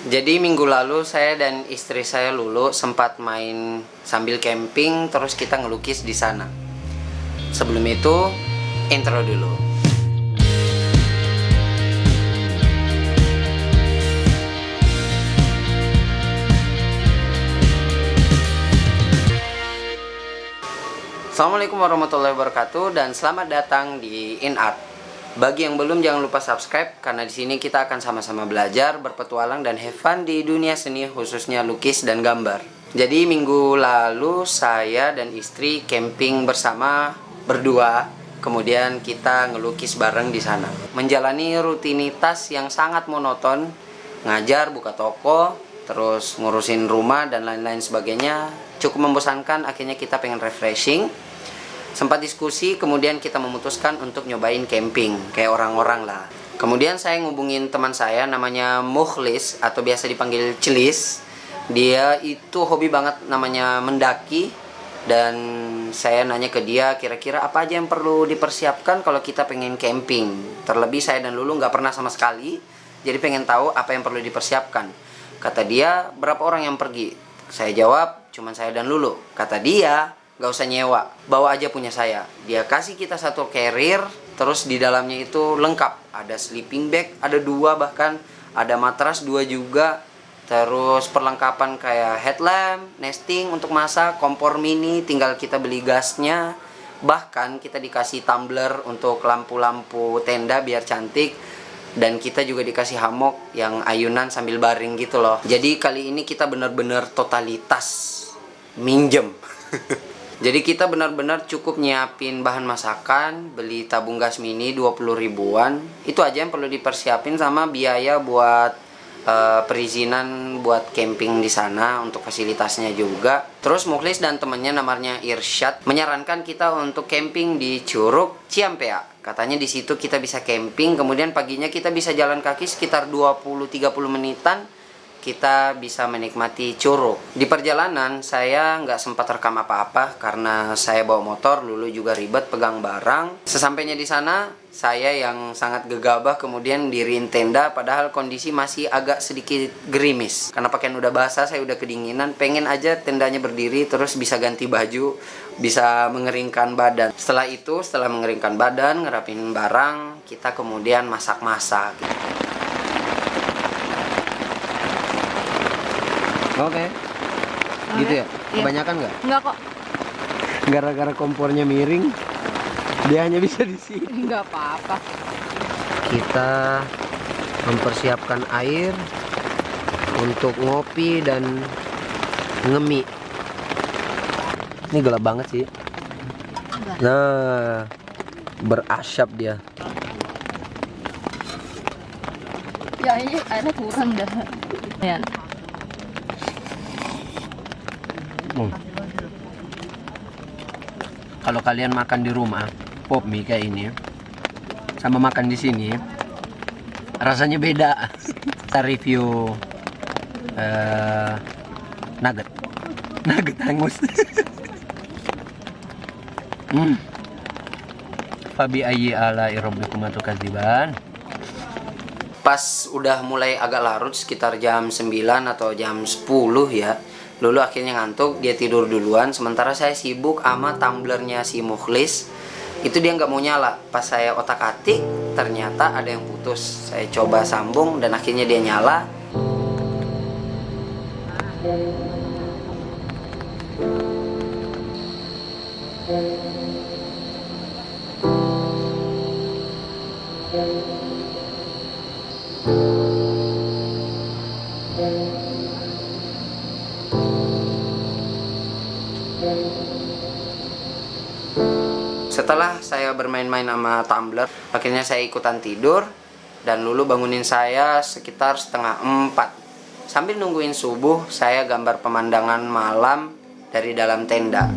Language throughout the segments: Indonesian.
Jadi minggu lalu saya dan istri saya Lulu sempat main sambil camping, terus kita ngelukis di sana. Sebelum itu, intro dulu. Assalamualaikum warahmatullahi wabarakatuh dan selamat datang di InArt. Bagi yang belum, jangan lupa subscribe karena di sini kita akan sama-sama belajar, berpetualang dan have fun di dunia seni, khususnya lukis dan gambar. Jadi minggu lalu saya dan istri camping bersama berdua, kemudian kita ngelukis bareng di sana. Menjalani rutinitas yang sangat monoton, ngajar, buka toko, terus ngurusin rumah dan lain-lain sebagainya, cukup membosankan. Akhirnya kita pengen refreshing. Sempat diskusi, kemudian kita memutuskan untuk nyobain camping kayak orang-orang lah. Kemudian saya ngubungin teman saya namanya Mukhlis atau biasa dipanggil Celis. Dia itu hobi banget namanya mendaki, dan saya nanya ke dia kira-kira apa aja yang perlu dipersiapkan kalau kita pengen camping. Terlebih saya dan Lulu nggak pernah sama sekali, jadi pengen tahu apa yang perlu dipersiapkan. Kata dia, berapa orang yang pergi? Saya jawab, cuman saya dan Lulu. Kata dia, gak usah nyewa, bawa aja punya saya. Dia kasih kita satu carrier, terus di dalamnya itu lengkap. Ada sleeping bag, ada 2 bahkan, ada matras 2 juga. Terus perlengkapan kayak headlamp, nesting untuk masak, kompor mini, tinggal kita beli gasnya. Bahkan kita dikasih tumbler untuk lampu-lampu tenda biar cantik. Dan kita juga dikasih hammock yang ayunan sambil baring gitu loh. Jadi kali ini kita benar-benar totalitas minjem. Jadi kita benar-benar cukup nyiapin bahan masakan, beli tabung gas mini 20 ribuan. Itu aja yang perlu dipersiapin, sama biaya buat perizinan buat camping di sana, untuk fasilitasnya juga. Terus Mukhlis dan temennya namanya Irsyad menyarankan kita untuk camping di Curug Ciampea. Katanya di situ kita bisa camping, kemudian paginya kita bisa jalan kaki sekitar 20-30 menitan. Kita bisa menikmati Curug. Di perjalanan saya nggak sempat rekam apa-apa karena saya bawa motor, Lulu juga ribet pegang barang. Sesampainya di sana, saya yang sangat gegabah kemudian diriin tenda, padahal kondisi masih agak sedikit gerimis. Karena pakaian udah basah, saya udah kedinginan, pengen aja tendanya berdiri terus bisa ganti baju, bisa mengeringkan badan. Setelah itu, setelah mengeringkan badan, ngerapin barang, kita kemudian masak-masak. Oke. Gitu ya? Kebanyakan nggak? Enggak kok. Gara-gara kompornya miring, dia hanya bisa di sini. Enggak apa-apa. Kita mempersiapkan air untuk ngopi dan ngemi. Ini gelap banget sih. Nah, berasap dia. Ya ini airnya kurang dah. Ya. Kalau kalian makan di rumah pop mie kayak ini sama makan di sini rasanya beda. Kita review nugget hangus. Fabi ayyi ala rabbikum tukadziban. Pas udah mulai agak larut sekitar jam 9 atau jam 10 ya, Lulu akhirnya ngantuk, dia tidur duluan. Sementara saya sibuk sama tumblernya si Mukhlis. Itu dia nggak mau nyala. Pas saya otak-atik, ternyata ada yang putus. Saya coba sambung dan akhirnya dia nyala. Setelah saya bermain-main sama tumbler, akhirnya saya ikutan tidur dan Lulu bangunin saya sekitar 3:30. Sambil nungguin subuh, saya gambar pemandangan malam dari dalam tenda.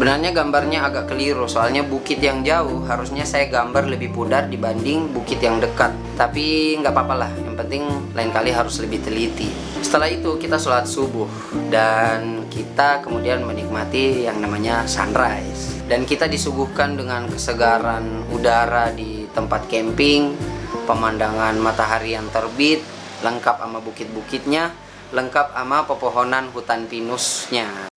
Sebenarnya gambarnya agak keliru, soalnya bukit yang jauh harusnya saya gambar lebih pudar dibanding bukit yang dekat. Tapi nggak apa-apa lah, yang penting lain kali harus lebih teliti. Setelah itu kita sholat subuh dan kita kemudian menikmati yang namanya sunrise. Dan kita disuguhkan dengan kesegaran udara di tempat camping, pemandangan matahari yang terbit, lengkap sama bukit-bukitnya, lengkap sama pepohonan hutan pinusnya.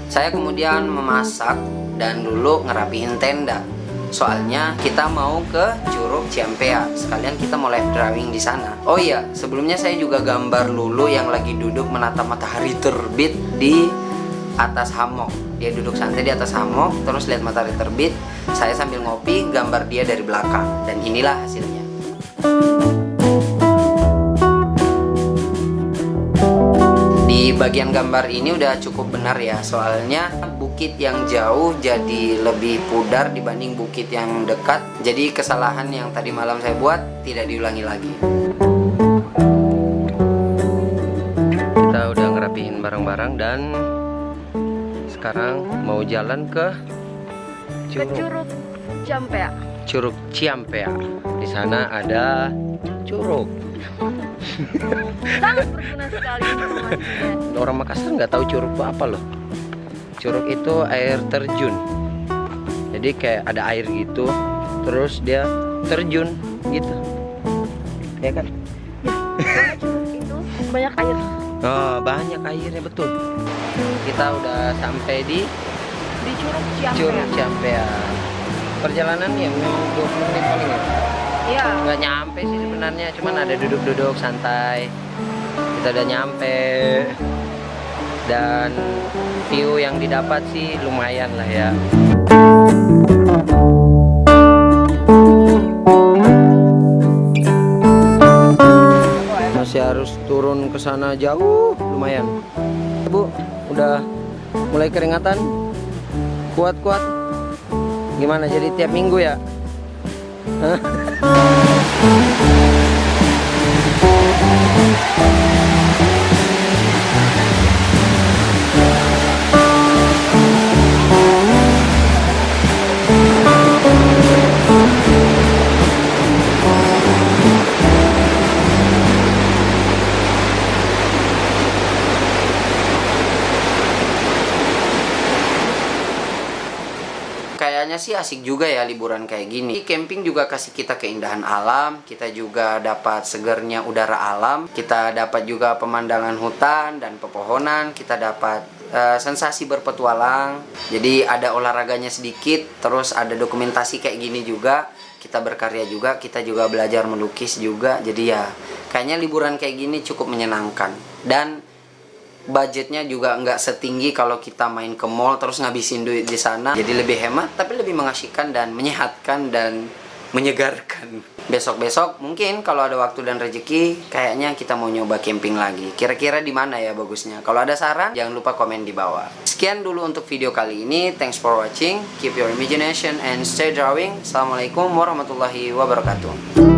Saya kemudian memasak dan dulu ngerapihin tenda. Soalnya kita mau ke Curug Ciampea. Sekalian kita mau live drawing di sana. Oh iya, sebelumnya saya juga gambar Lulu yang lagi duduk menatap matahari terbit di atas hammock. Dia duduk santai di atas hammock, terus lihat matahari terbit. Saya sambil ngopi, gambar dia dari belakang. Dan inilah hasilnya. Di bagian gambar ini udah cukup benar ya, soalnya bukit yang jauh jadi lebih pudar dibanding bukit yang dekat. Jadi kesalahan yang tadi malam saya buat tidak diulangi lagi. Kita udah ngerapihin barang-barang dan sekarang mau jalan ke Curug Ciampea. Curug Ciampea. Di sana ada curug. Sangat berguna sekali informasinya. Orang Makassar nggak tahu curug itu apa loh. Curug itu air terjun. Jadi kayak ada air gitu, terus dia terjun gitu. Ya kan? Karena curug itu banyak air. Oh, banyak airnya betul. Kita udah sampai di Curug Ciampea. Curug Ciampea. Perjalanan yang 20 menit paling ya. Iya. Nggak nyampe sih sebenarnya, cuman ada duduk-duduk santai. Kita udah nyampe dan view yang didapat sih lumayan lah ya. Masih harus turun ke sana jauh, lumayan. Bu, udah mulai keringatan? Kuat-kuat? Gimana, jadi tiap minggu ya? Hah? Kayaknya sih asik juga ya liburan kayak gini. Camping juga kasih kita keindahan alam, kita juga dapat segernya udara alam, kita dapat juga pemandangan hutan dan pepohonan, kita dapat sensasi berpetualang. Jadi ada olahraganya sedikit, terus ada dokumentasi kayak gini juga. Kita berkarya juga, kita juga belajar melukis juga. Jadi ya kayaknya liburan kayak gini cukup menyenangkan. Dan budgetnya juga nggak setinggi kalau kita main ke mall terus ngabisin duit di sana. Jadi lebih hemat tapi lebih mengasihkan dan menyehatkan dan menyegarkan. Besok-besok mungkin kalau ada waktu dan rezeki kayaknya kita mau nyoba camping lagi. Kira-kira di mana ya bagusnya? Kalau ada saran jangan lupa komen di bawah. Sekian dulu untuk video kali ini. Thanks for watching. Keep your imagination and stay drawing. Assalamualaikum warahmatullahi wabarakatuh.